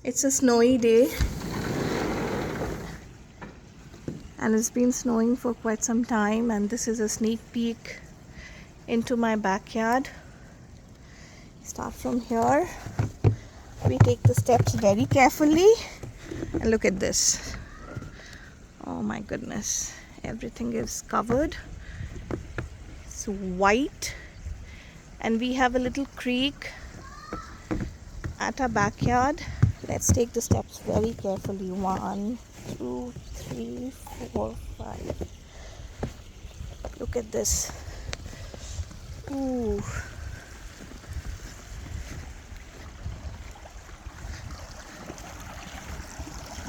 It's a snowy day and it's been snowing for quite some time, and this is a sneak peek into my backyard. Start from here. We take the steps very carefully and look at this. Oh my goodness, everything is covered. It's white, and we have a little creek at our backyard. Let's take the steps very carefully. 1, 2, 3, 4, 5. Look at this. Ooh.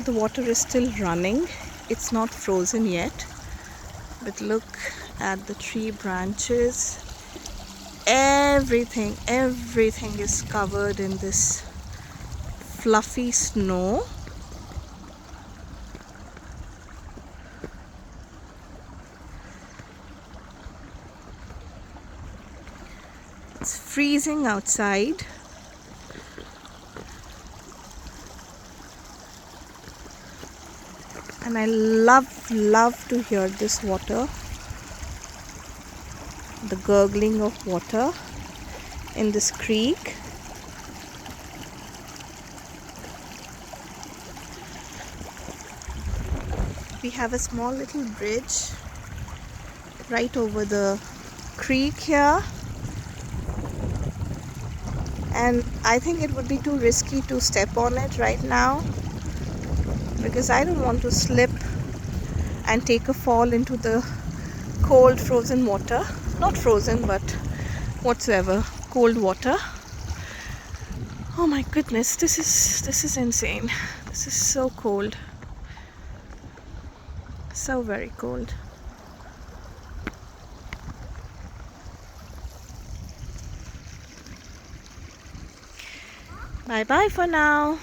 The water is still running. It's not frozen yet. But look at the tree branches. Everything is covered in this fluffy snow. It's freezing outside. And I love to hear this water, the gurgling of water in this creek. We have a small little bridge right over the creek here, and I think it would be too risky to step on it right now, because I don't want to slip and take a fall into the cold frozen water. Not frozen, but whatsoever, cold water. Oh my goodness, this is insane. This is so cold. So very cold. Bye bye for now.